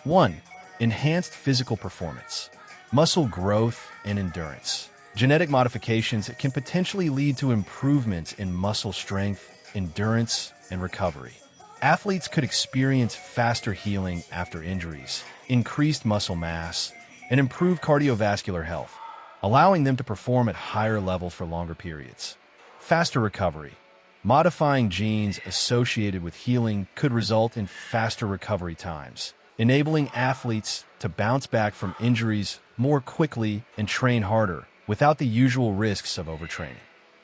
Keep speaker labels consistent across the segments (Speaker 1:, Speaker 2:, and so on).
Speaker 1: 1. Enhanced physical performance, muscle growth, and endurance. Genetic modifications can potentially lead to improvements in muscle strength, endurance, and recovery. Athletes could experience faster healing after injuries, increased muscle mass, and improved cardiovascular health, allowing them to perform at higher levels for longer periods. Faster recovery. Modifying genes associated with healing could result in faster recovery times, enabling athletes to bounce back from injuries more quickly and train harder without the usual risks of overtraining.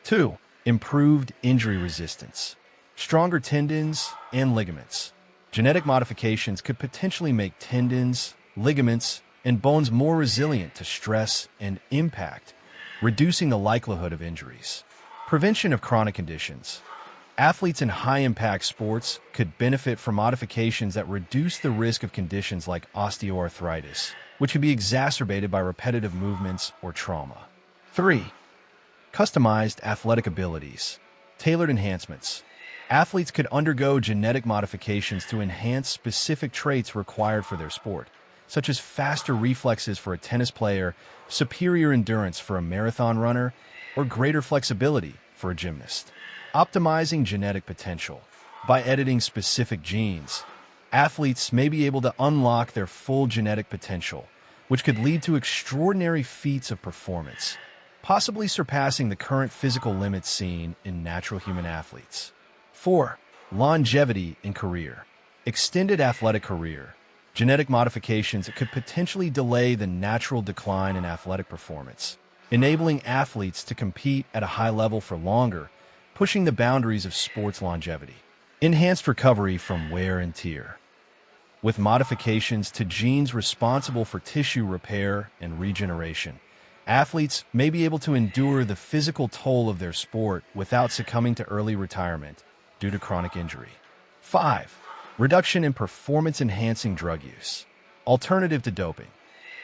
Speaker 1: 2. Improved injury resistance. Stronger tendons and ligaments. Genetic modifications could potentially make tendons, ligaments, and bones more resilient to stress and impact, reducing the likelihood of injuries. Prevention of chronic conditions. Athletes in high-impact sports could benefit from modifications that reduce the risk of conditions like osteoarthritis, which can be exacerbated by repetitive movements or trauma. 3. Customized athletic abilities. Tailored enhancements. Athletes could undergo genetic modifications to enhance specific traits required for their sport, such as faster reflexes for a tennis player, superior endurance for a marathon runner, or greater flexibility for a gymnast. Optimizing genetic potential. By editing specific genes, athletes may be able to unlock their full genetic potential, which could lead to extraordinary feats of performance, possibly surpassing the current physical limits seen in natural human athletes. 4. Longevity in career. Extended athletic career. Genetic modifications could potentially delay the natural decline in athletic performance, enabling athletes to compete at a high level for longer, pushing the boundaries of sports longevity. Enhanced recovery from wear and tear. With modifications to genes responsible for tissue repair and regeneration, athletes may be able to endure the physical toll of their sport without succumbing to early retirement due to chronic injury. 5. Reduction in performance-enhancing drug use. Alternative to doping.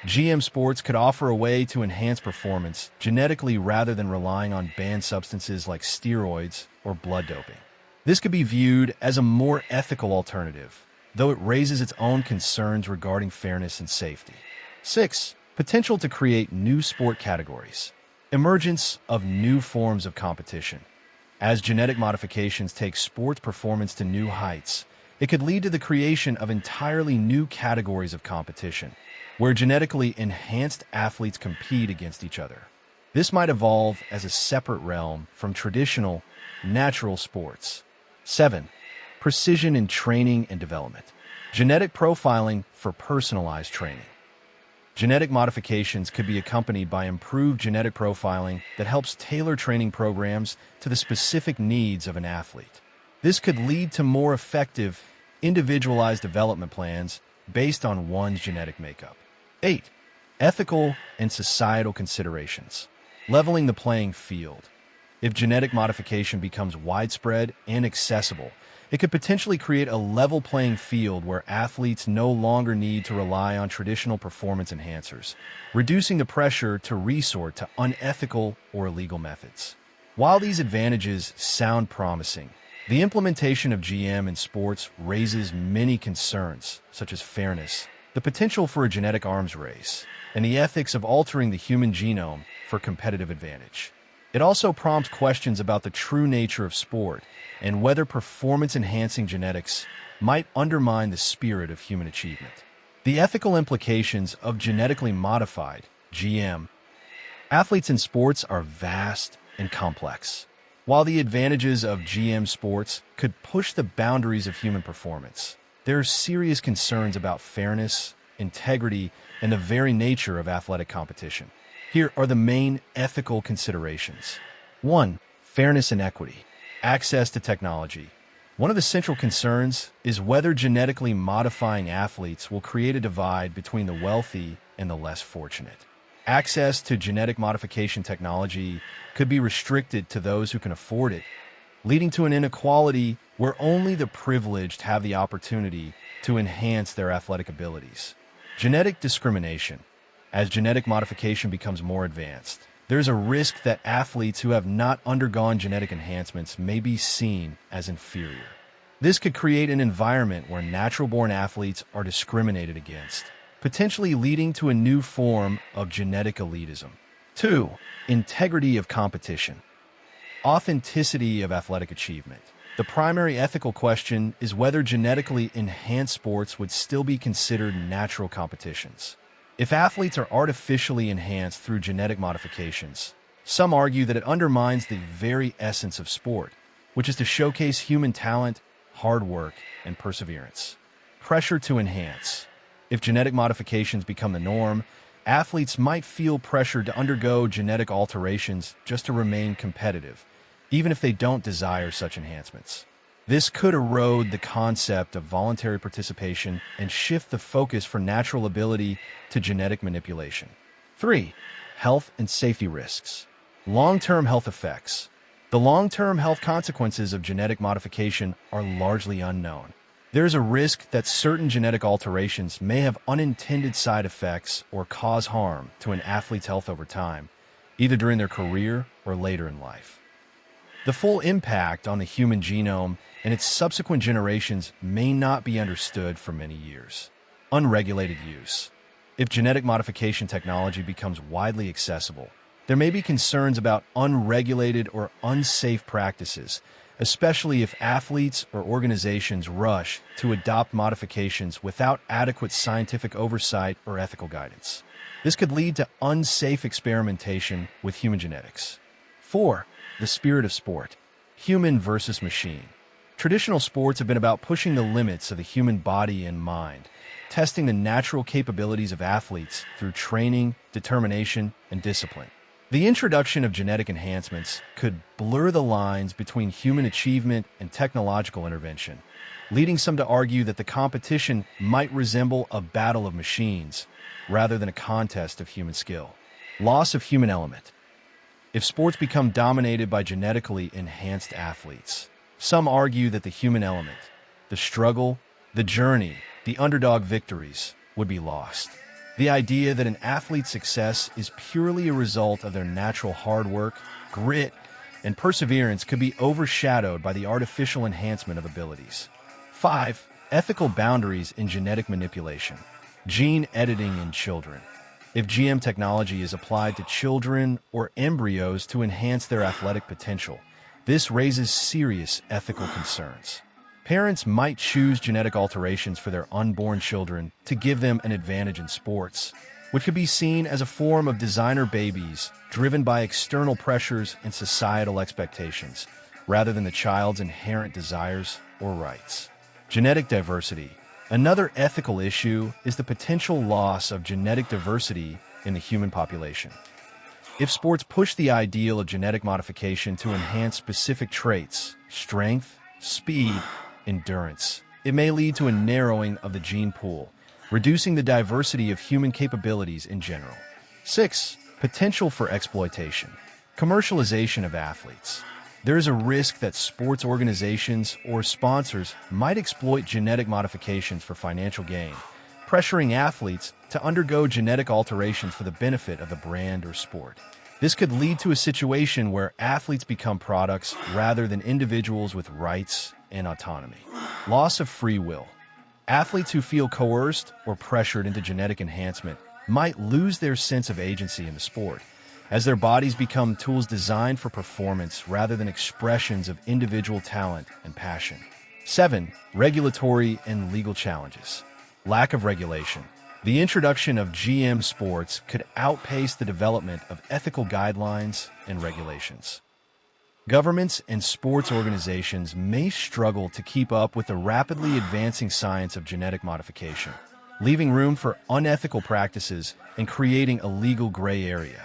Speaker 1: GM sports could offer a way to enhance performance genetically rather than relying on banned substances like steroids or blood doping. This could be viewed as a more ethical alternative, though it raises its own concerns regarding fairness and safety. 6. Potential to create new sport categories. Emergence of new forms of competition. As genetic modifications take sports performance to new heights, it could lead to the creation of entirely new categories of competition, where genetically enhanced athletes compete against each other. This might evolve as a separate realm from traditional, natural sports. 7. Precision in training and development. Genetic profiling for personalized training. Genetic modifications could be accompanied by improved genetic profiling that helps tailor training programs to the specific needs of an athlete. This could lead to more effective, individualized development plans based on one's genetic makeup. 8. Ethical and societal considerations. Leveling the playing field. If genetic modification becomes widespread and accessible, it could potentially create a level playing field where athletes no longer need to rely on traditional performance enhancers, reducing the pressure to resort to unethical or illegal methods. While these advantages sound promising, the implementation of GM in sports raises many concerns, such as fairness, the potential for a genetic arms race, and the ethics of altering the human genome for competitive advantage. It also prompts questions about the true nature of sport and whether performance-enhancing genetics might undermine the spirit of human achievement. The ethical implications of genetically modified GM athletes in sports are vast and complex. While the advantages of GM sports could push the boundaries of human performance, there are serious concerns about fairness, integrity, and the very nature of athletic competition. Here are the main ethical considerations. 1. Fairness and equity. Access to technology. One of the central concerns is whether genetically modifying athletes will create a divide between the wealthy and the less fortunate. Access to genetic modification technology could be restricted to those who can afford it, leading to an inequality where only the privileged have the opportunity to enhance their athletic abilities. Genetic discrimination. As genetic modification becomes more advanced, there's a risk that athletes who have not undergone genetic enhancements may be seen as inferior. This could create an environment where natural-born athletes are discriminated against, potentially leading to a new form of genetic elitism. 2. Integrity of competition. Authenticity of athletic achievement. The primary ethical question is whether genetically enhanced sports would still be considered natural competitions. If athletes are artificially enhanced through genetic modifications, some argue that it undermines the very essence of sport, which is to showcase human talent, hard work, and perseverance. Pressure to enhance. If genetic modifications become the norm, athletes might feel pressured to undergo genetic alterations just to remain competitive, even if they don't desire such enhancements. This could erode the concept of voluntary participation and shift the focus from natural ability to genetic manipulation. 3. Health and safety risks. Long-term health effects. The long-term health consequences of genetic modification are largely unknown. There is a risk that certain genetic alterations may have unintended side effects or cause harm to an athlete's health over time, either during their career or later in life. The full impact on the human genome and its subsequent generations may not be understood for many years. Unregulated use. If genetic modification technology becomes widely accessible, there may be concerns about unregulated or unsafe practices, especially if athletes or organizations rush to adopt modifications without adequate scientific oversight or ethical guidance. This could lead to unsafe experimentation with human genetics. 4. The spirit of sport. Human versus machine. Traditional sports have been about pushing the limits of the human body and mind, testing the natural capabilities of athletes through training, determination, and discipline. The introduction of genetic enhancements could blur the lines between human achievement and technological intervention, leading some to argue that the competition might resemble a battle of machines rather than a contest of human skill. Loss of human element. If sports become dominated by genetically enhanced athletes, some argue that the human element, the struggle, the journey, the underdog victories, would be lost. The idea that an athlete's success is purely a result of their natural hard work, grit, and perseverance could be overshadowed by the artificial enhancement of abilities. 5. Ethical boundaries in genetic manipulation. Gene editing in children. If GM technology is applied to children or embryos to enhance their athletic potential, this raises serious ethical concerns. Parents might choose genetic alterations for their unborn children to give them an advantage in sports, which could be seen as a form of designer babies driven by external pressures and societal expectations, rather than the child's inherent desires or rights. Genetic diversity. Another ethical issue is the potential loss of genetic diversity in the human population. If sports push the ideal of genetic modification to enhance specific traits, strength, speed, endurance, it may lead to a narrowing of the gene pool, reducing the diversity of human capabilities in general. 6. Potential for exploitation. Commercialization of athletes. There is a risk that sports organizations or sponsors might exploit genetic modifications for financial gain, pressuring athletes to undergo genetic alterations for the benefit of the brand or sport. This could lead to a situation where athletes become products rather than individuals with rights and autonomy. Loss of free will. Athletes who feel coerced or pressured into genetic enhancement might lose their sense of agency in the sport, as their bodies become tools designed for performance rather than expressions of individual talent and passion. 7. Regulatory and legal challenges. Lack of regulation. The introduction of GM sports could outpace the development of ethical guidelines and regulations. Governments and sports organizations may struggle to keep up with the rapidly advancing science of genetic modification, leaving room for unethical practices and creating a legal gray area.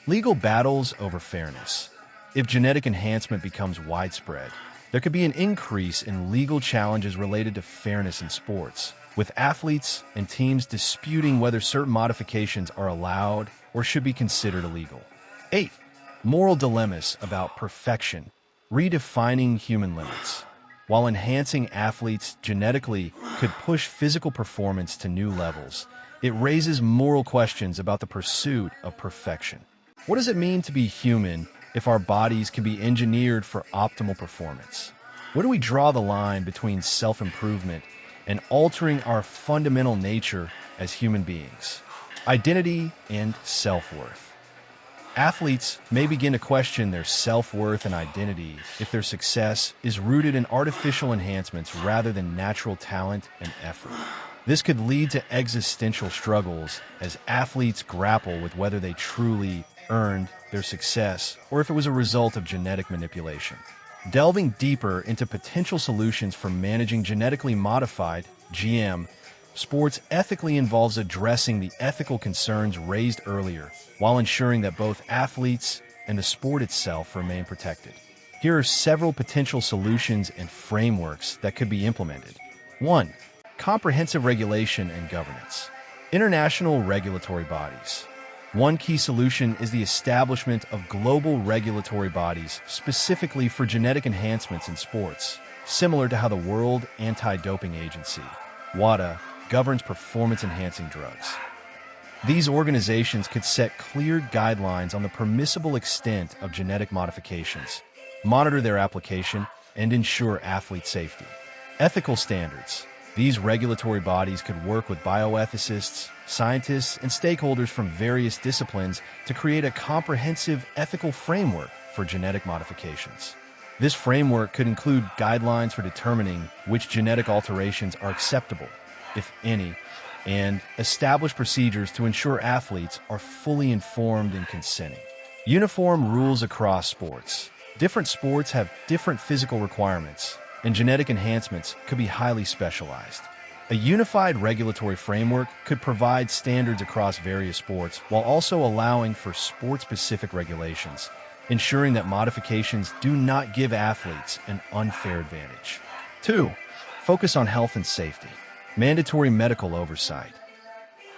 Speaker 1: Legal battles over fairness. If genetic enhancement becomes widespread, there could be an increase in legal challenges related to fairness in sports, with athletes and teams disputing whether certain modifications are allowed or should be considered illegal. 8. Moral dilemmas about perfection, redefining human limits. While enhancing athletes genetically could push physical performance to new levels, it raises moral questions about the pursuit of perfection. What does it mean to be human if our bodies can be engineered for optimal performance? Where do we draw the line between self-improvement and altering our fundamental nature as human beings? Identity and self-worth. Athletes may begin to question their self-worth and identity if their success is rooted in artificial enhancements rather than natural talent and effort. This could lead to existential struggles as athletes grapple with whether they truly earned their success or if it was a result of genetic manipulation. Delving deeper into potential solutions for managing genetically modified (GM) sports ethically involves addressing the ethical concerns raised earlier while ensuring that both athletes and the sport itself remain protected. Here are several potential solutions and frameworks that could be implemented. 1. Comprehensive regulation and governance. International regulatory bodies. One key solution is the establishment of global regulatory bodies specifically for genetic enhancements in sports, similar to how the World Anti-Doping Agency, WADA, governs performance-enhancing drugs. These organizations could set clear guidelines on the permissible extent of genetic modifications, monitor their application, and ensure athlete safety. Ethical standards. These regulatory bodies could work with bioethicists, scientists, and stakeholders from various disciplines to create a comprehensive ethical framework for genetic modifications. This framework could include guidelines for determining which genetic alterations are acceptable, if any, and establish procedures to ensure athletes are fully informed and consenting. Uniform rules across sports. Different sports have different physical requirements, and genetic enhancements could be highly specialized. A unified regulatory framework could provide standards across various sports while also allowing for sport-specific regulations, ensuring that modifications do not give athletes an unfair advantage. 2. Focus on health and safety. Mandatory medical oversight.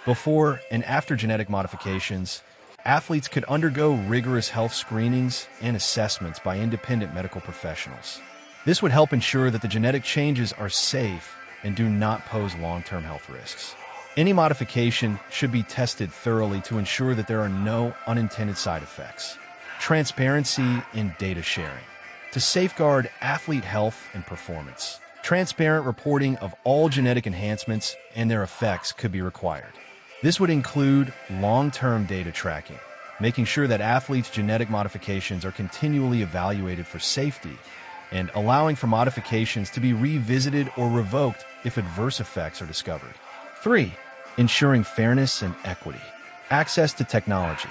Speaker 1: Before and after genetic modifications, athletes could undergo rigorous health screenings and assessments by independent medical professionals. This would help ensure that the genetic changes are safe and do not pose long-term health risks. Any modification should be tested thoroughly to ensure that there are no unintended side effects. Transparency in data sharing. To safeguard athlete health and performance, transparent reporting of all genetic enhancements and their effects could be required. This would include long-term data tracking, making sure that athletes' genetic modifications are continually evaluated for safety, and allowing for modifications to be revisited or revoked if adverse effects are discovered. 3. Ensuring fairness and equity. Access to technology.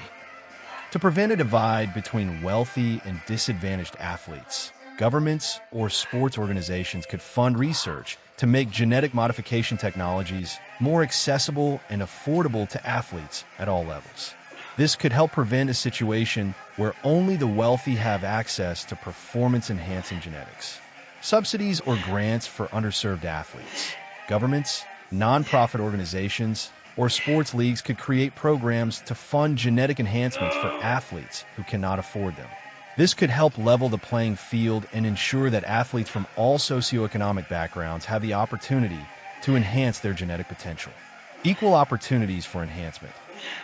Speaker 1: To prevent a divide between wealthy and disadvantaged athletes, governments or sports organizations could fund research to make genetic modification technologies more accessible and affordable to athletes at all levels. This could help prevent a situation where only the wealthy have access to performance-enhancing genetics. Subsidies or grants for underserved athletes. Governments, nonprofit organizations, or sports leagues could create programs to fund genetic enhancements for athletes who cannot afford them. This could help level the playing field and ensure that athletes from all socioeconomic backgrounds have the opportunity to enhance their genetic potential. Equal opportunities for enhancement.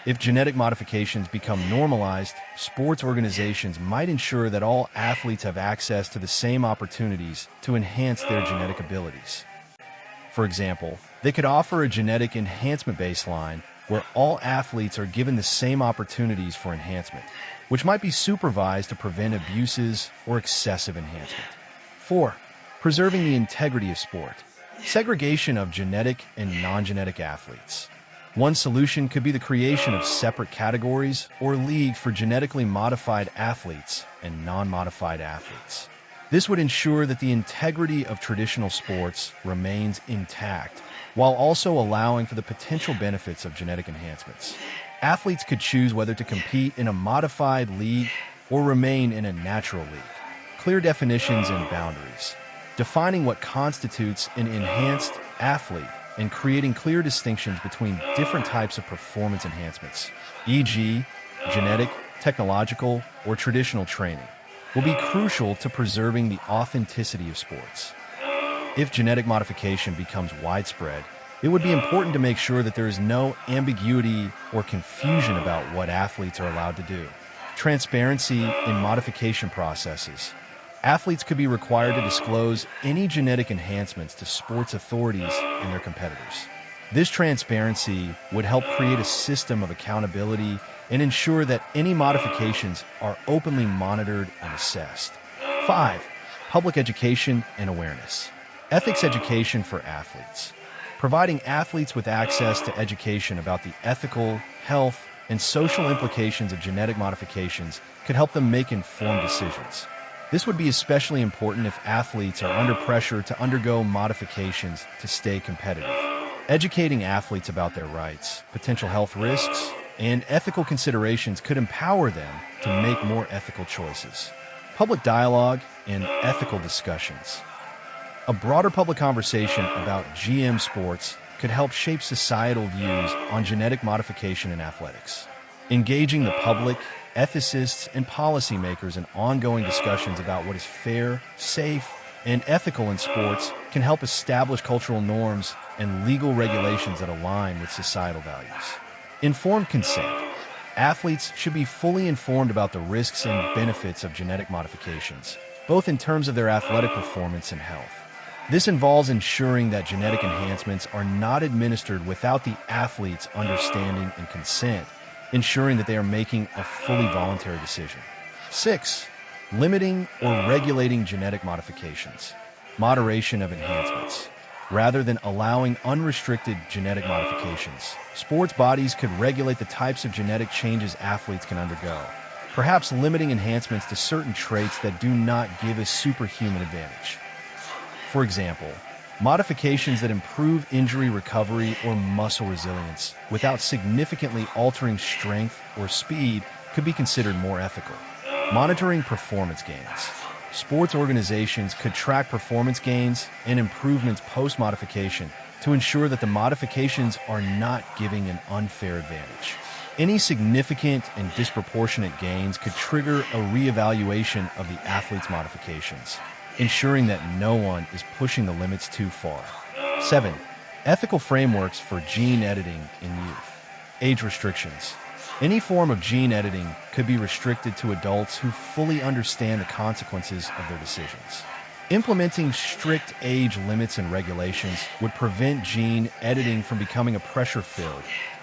Speaker 1: If genetic modifications become normalized, sports organizations might ensure that all athletes have access to the same opportunities to enhance their genetic abilities. For example, they could offer a genetic enhancement baseline where all athletes are given the same opportunities for enhancement, which might be supervised to prevent abuses or excessive enhancement. 4. Preserving the integrity of sport. Segregation of genetic and non-genetic athletes. One solution could be the creation of separate categories or leagues for genetically modified athletes and non-modified athletes. This would ensure that the integrity of traditional sports remains intact, while also allowing for the potential benefits of genetic enhancements. Athletes could choose whether to compete in a modified league or remain in a natural league. Clear definitions and boundaries. Defining what constitutes an enhanced athlete and creating clear distinctions between different types of performance enhancements, e.g., genetic, technological, or traditional training, will be crucial to preserving the authenticity of sports. If genetic modification becomes widespread, it would be important to make sure that there is no ambiguity or confusion about what athletes are allowed to do. Transparency in modification processes. Athletes could be required to disclose any genetic enhancements to sports authorities and their competitors. This transparency would help create a system of accountability and ensure that any modifications are openly monitored and assessed. 5. Public education and awareness. Ethics education for athletes. Providing athletes with access to education about the ethical, health, and social implications of genetic modifications could help them make informed decisions. This would be especially important if athletes are under pressure to undergo modifications to stay competitive. Educating athletes about their rights, potential health risks, and ethical considerations could empower them to make more ethical choices. Public dialogue and ethical discussions. A broader public conversation about GM sports could help shape societal views on genetic modification in athletics. Engaging the public, ethicists, and policymakers in ongoing discussions about what is fair, safe, and ethical in sports can help establish cultural norms and legal regulations that align with societal values. Informed consent. Athletes should be fully informed about the risks and benefits of genetic modifications, both in terms of their athletic performance and health. This involves ensuring that genetic enhancements are not administered without the athlete's understanding and consent, ensuring that they are making a fully voluntary decision. 6. Limiting or regulating genetic modifications. Moderation of enhancements. Rather than allowing unrestricted genetic modifications, sports bodies could regulate the types of genetic changes athletes can undergo, perhaps limiting enhancements to certain traits that do not give a superhuman advantage. For example, modifications that improve injury recovery or muscle resilience without significantly altering strength or speed could be considered more ethical. Monitoring performance gains. Sports organizations could track performance gains and improvements post-modification to ensure that the modifications are not giving an unfair advantage. Any significant and disproportionate gains could trigger a reevaluation of the athlete's modifications, ensuring that no one is pushing the limits too far. 7. Ethical frameworks for gene editing in youth. Age restrictions. Any form of gene editing could be restricted to adults who fully understand the consequences of their decisions. Implementing strict age limits and regulations would prevent gene editing from becoming a pressure-filled,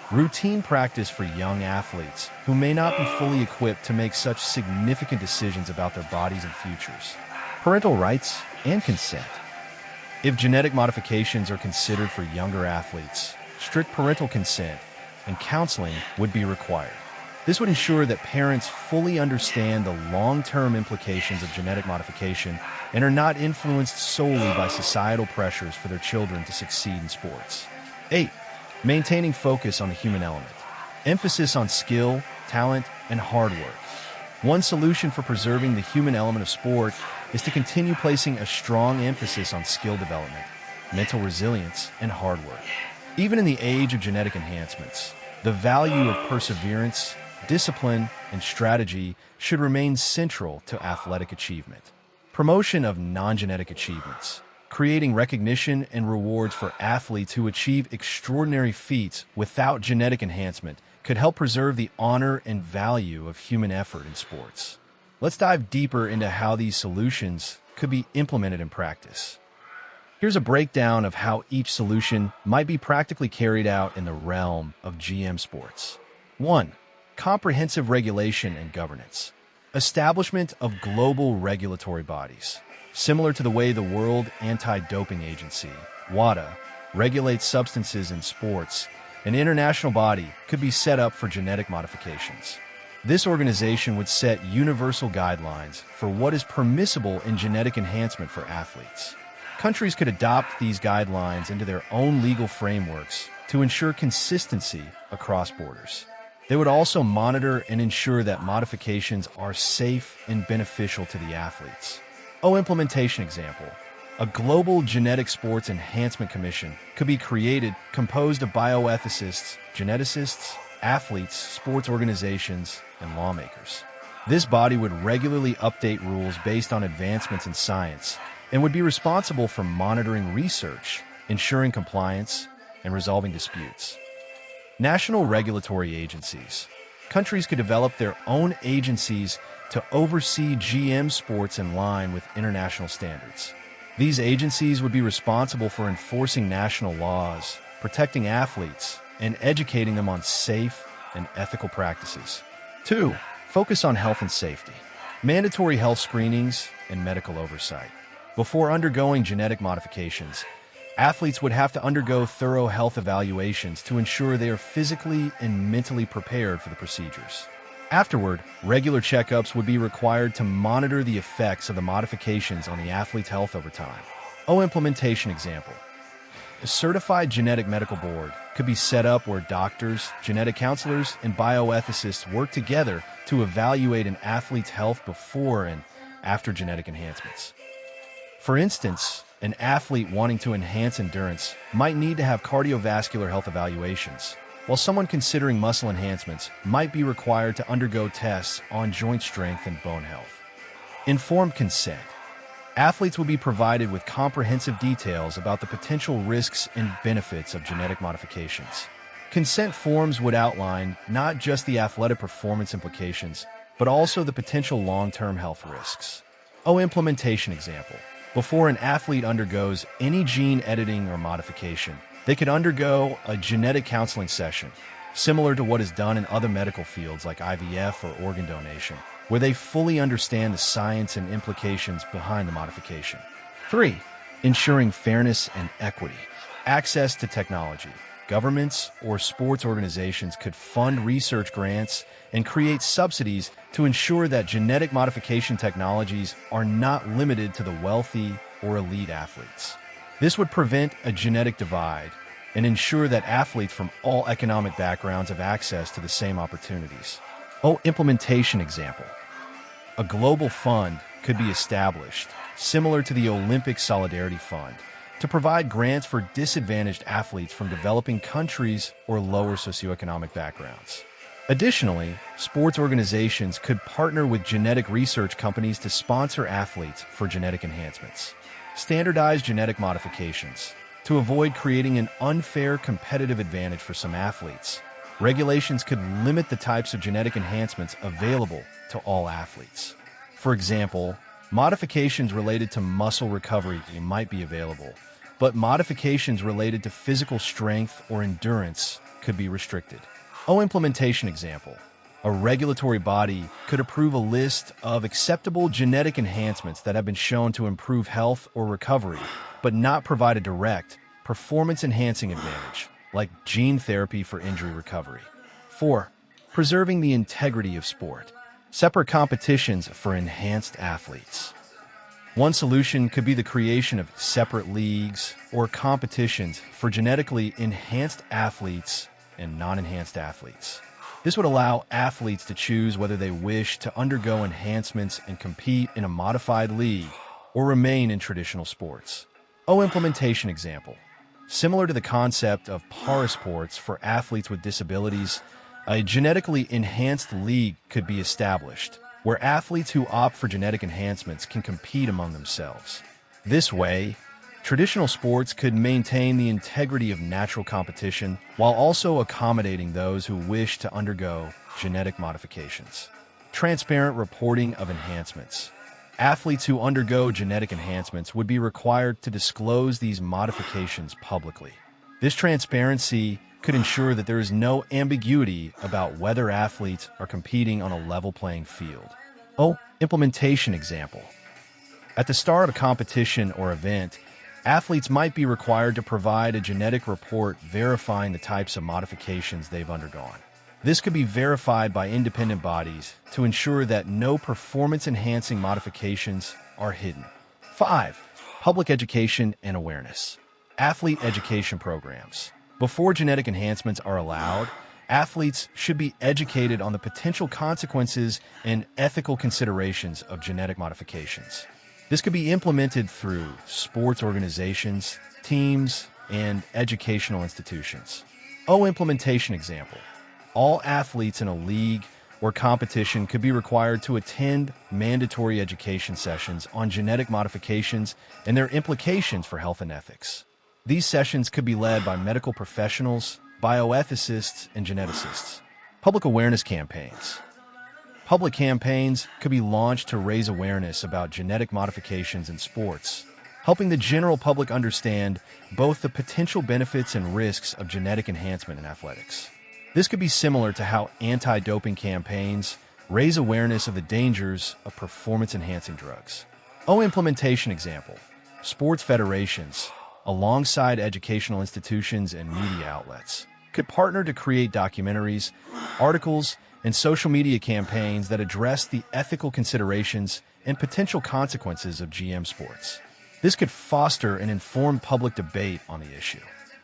Speaker 1: routine practice for young athletes who may not be fully equipped to make such significant decisions about their bodies and futures. Parental rights and consent. If genetic modifications are considered for younger athletes, strict parental consent and counseling would be required. This would ensure that parents fully understand the long-term implications of genetic modification and are not influenced solely by societal pressures for their children to succeed in sports. 8. Maintaining focus on the human element. Emphasis on skill, talent, and hard work. One solution for preserving the human element of sport is to continue placing a strong emphasis on skill development, mental resilience, and hard work. Even in the age of genetic enhancements, the value of perseverance, discipline, and strategy should remain central to athletic achievement. Promotion of non-genetic achievements. Creating recognition and rewards for athletes who achieve extraordinary feats without genetic enhancement could help preserve the honor and value of human effort in sports. Let's dive deeper into how these solutions could be implemented in practice. Here's a breakdown of how each solution might be practically carried out in the realm of GM sports. 1. Comprehensive regulation and governance. Establishment of global regulatory bodies. Similar to the way the World Anti-Doping Agency, WADA, regulates substances in sports, an international body could be set up for genetic modifications. This organization would set universal guidelines for what is permissible in genetic enhancement for athletes. Countries could adopt these guidelines into their own legal frameworks to ensure consistency across borders. They would also monitor and ensure that modifications are safe and beneficial to the athletes. Implementation example. A global genetic sports enhancement commission could be created composed of bioethicists, geneticists, athletes, sports organizations, and lawmakers. This body would regularly update rules based on advancements in science and would be responsible for monitoring research, ensuring compliance, and resolving disputes. National regulatory agencies. Countries could develop their own agencies to oversee GM sports in line with international standards. These agencies would be responsible for enforcing national laws, protecting athletes, and educating them on safe and ethical practices. 2. Focus on health and safety. Mandatory health screenings and medical oversight. Before undergoing genetic modifications, athletes would have to undergo thorough health evaluations to ensure they are physically and mentally prepared for the procedures. Afterward, regular checkups would be required to monitor the effects of the modifications on the athlete's health over time. Implementation example. A certified genetic medical board could be set up where doctors, genetic counselors, and bioethicists work together to evaluate an athlete's health before and after genetic enhancements. For instance, an athlete wanting to enhance endurance might need to have cardiovascular health evaluations, while someone considering muscle enhancements might be required to undergo tests on joint strength and bone health. Informed consent. Athletes will be provided with comprehensive details about the potential risks and benefits of genetic modifications. Consent forms would outline not just the athletic performance implications, but also the potential long-term health risks. Implementation example. Before an athlete undergoes any gene editing or modification, they could undergo a genetic counseling session, similar to what is done in other medical fields like IVF or organ donation, where they fully understand the science and implications behind the modification. 3. Ensuring fairness and equity. Access to technology. Governments or sports organizations could fund research grants and create subsidies to ensure that genetic modification technologies are not limited to the wealthy or elite athletes. This would prevent a genetic divide and ensure that athletes from all economic backgrounds have access to the same opportunities. Implementation example. A global fund could be established, similar to the Olympic Solidarity Fund, to provide grants for disadvantaged athletes from developing countries or lower socioeconomic backgrounds. Additionally, sports organizations could partner with genetic research companies to sponsor athletes for genetic enhancements. Standardize genetic modifications. To avoid creating an unfair competitive advantage for some athletes, regulations could limit the types of genetic enhancements available to all athletes. For example, modifications related to muscle recovery might be available, but modifications related to physical strength or endurance could be restricted. Implementation example. A regulatory body could approve a list of acceptable genetic enhancements that have been shown to improve health or recovery, but not provide a direct, performance-enhancing advantage, like gene therapy for injury recovery. 4. Preserving the integrity of sport. Separate competitions for enhanced athletes. One solution could be the creation of separate leagues or competitions for genetically enhanced athletes and non-enhanced athletes. This would allow athletes to choose whether they wish to undergo enhancements and compete in a modified league or remain in traditional sports. Implementation example. Similar to the concept of parasports for athletes with disabilities, a genetically enhanced league could be established, where athletes who opt for genetic enhancements can compete among themselves. This way, traditional sports could maintain the integrity of natural competition while also accommodating those who wish to undergo genetic modifications. Transparent reporting of enhancements. Athletes who undergo genetic enhancements would be required to disclose these modifications publicly. This transparency could ensure that there is no ambiguity about whether athletes are competing on a level playing field. Implementation example. At the start of a competition or event, athletes might be required to provide a genetic report verifying the types of modifications they've undergone. This could be verified by independent bodies to ensure that no performance-enhancing modifications are hidden. 5. Public education and awareness. Athlete education programs. Before genetic enhancements are allowed, athletes should be educated on the potential consequences and ethical considerations of genetic modifications. This could be implemented through sports organizations, teams, and educational institutions. Implementation example. All athletes in a league or competition could be required to attend mandatory education sessions on genetic modifications and their implications for health and ethics. These sessions could be led by medical professionals, bioethicists, and geneticists. Public awareness campaigns. Public campaigns could be launched to raise awareness about genetic modifications in sports, helping the general public understand both the potential benefits and risks of genetic enhancement in athletics. This could be similar to how anti-doping campaigns raise awareness of the dangers of performance-enhancing drugs. Implementation example. Sports federations, alongside educational institutions and media outlets, could partner to create documentaries, articles, and social media campaigns that address the ethical considerations and potential consequences of GM sports. This could foster an informed public debate on the issue.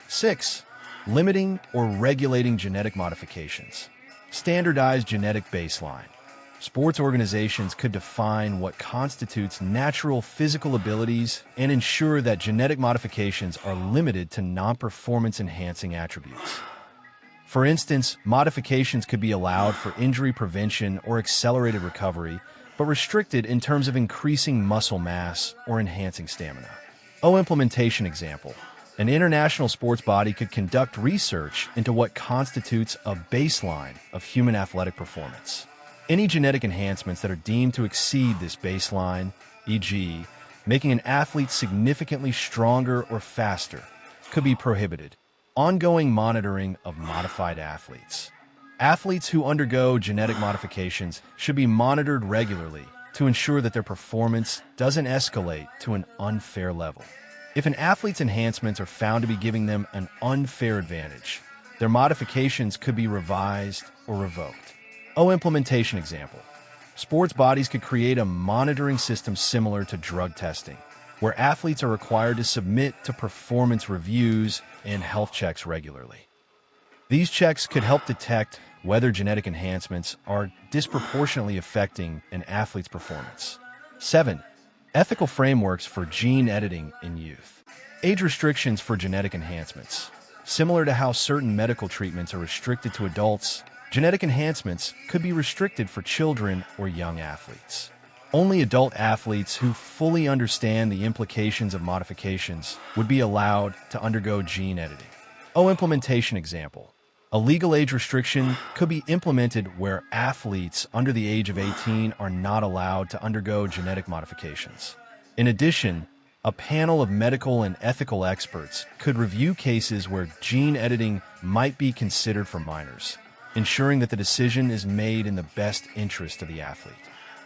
Speaker 1: 6. Limiting or regulating genetic modifications. Standardized genetic baseline. Sports organizations could define what constitutes natural physical abilities and ensure that genetic modifications are limited to non-performance enhancing attributes. For instance, modifications could be allowed for injury prevention or accelerated recovery, but restricted in terms of increasing muscle mass or enhancing stamina. Implementation example. An international sports body could conduct research into what constitutes a baseline of human athletic performance. Any genetic enhancements that are deemed to exceed this baseline, e.g., making an athlete significantly stronger or faster, could be prohibited. Ongoing monitoring of modified athletes. Athletes who undergo genetic modifications should be monitored regularly to ensure that their performance doesn't escalate to an unfair level. If an athlete's enhancements are found to be giving them an unfair advantage, their modifications could be revised or revoked. Implementation example. Sports bodies could create a monitoring system similar to drug testing, where athletes are required to submit to performance reviews and health checks regularly. These checks could help detect whether genetic enhancements are disproportionately affecting an athlete's performance. 7. Ethical frameworks for gene editing in youth. Age restrictions for genetic enhancements. Similar to how certain medical treatments are restricted to adults, genetic enhancements could be restricted for children or young athletes. Only adult athletes who fully understand the implications of modifications would be allowed to undergo gene editing. Implementation example. A legal age restriction could be implemented where athletes under the age of 18 are not allowed to undergo genetic modifications. In addition, a panel of medical and ethical experts could review cases where gene editing might be considered for minors, ensuring that the decision is made in the best interest of the athlete.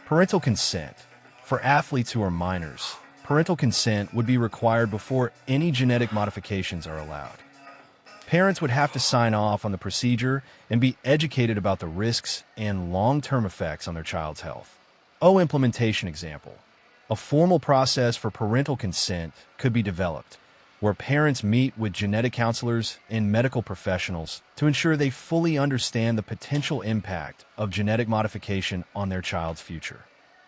Speaker 1: Parental consent. For athletes who are minors, parental consent would be required before any genetic modifications are allowed. Parents would have to sign off on the procedure and be educated about the risks and long-term effects on their child's health. Implementation example. A formal process for parental consent could be developed, where parents meet with genetic counselors and medical professionals to ensure they fully understand the potential impact of genetic modification on their child's future.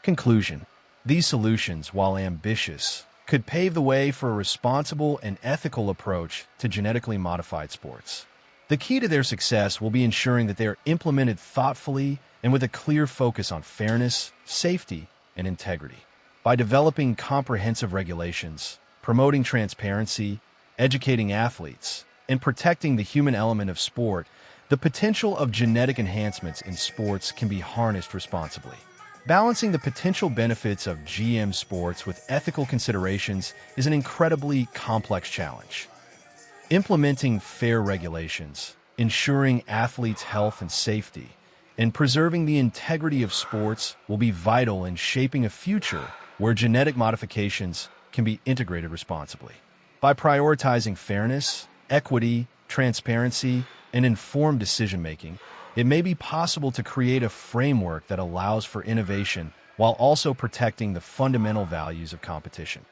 Speaker 1: Conclusion. These solutions, while ambitious, could pave the way for a responsible and ethical approach to genetically modified sports. The key to their success will be ensuring that they are implemented thoughtfully and with a clear focus on fairness, safety, and integrity. By developing comprehensive regulations, promoting transparency, educating athletes, and protecting the human element of sport, the potential of genetic enhancements in sports can be harnessed responsibly. Balancing the potential benefits of GM sports with ethical considerations is an incredibly complex challenge. Implementing fair regulations, ensuring athletes' health and safety, and preserving the integrity of sports will be vital in shaping a future where genetic modifications can be integrated responsibly. By prioritizing fairness, equity, transparency, and informed decision-making, it may be possible to create a framework that allows for innovation while also protecting the fundamental values of competition.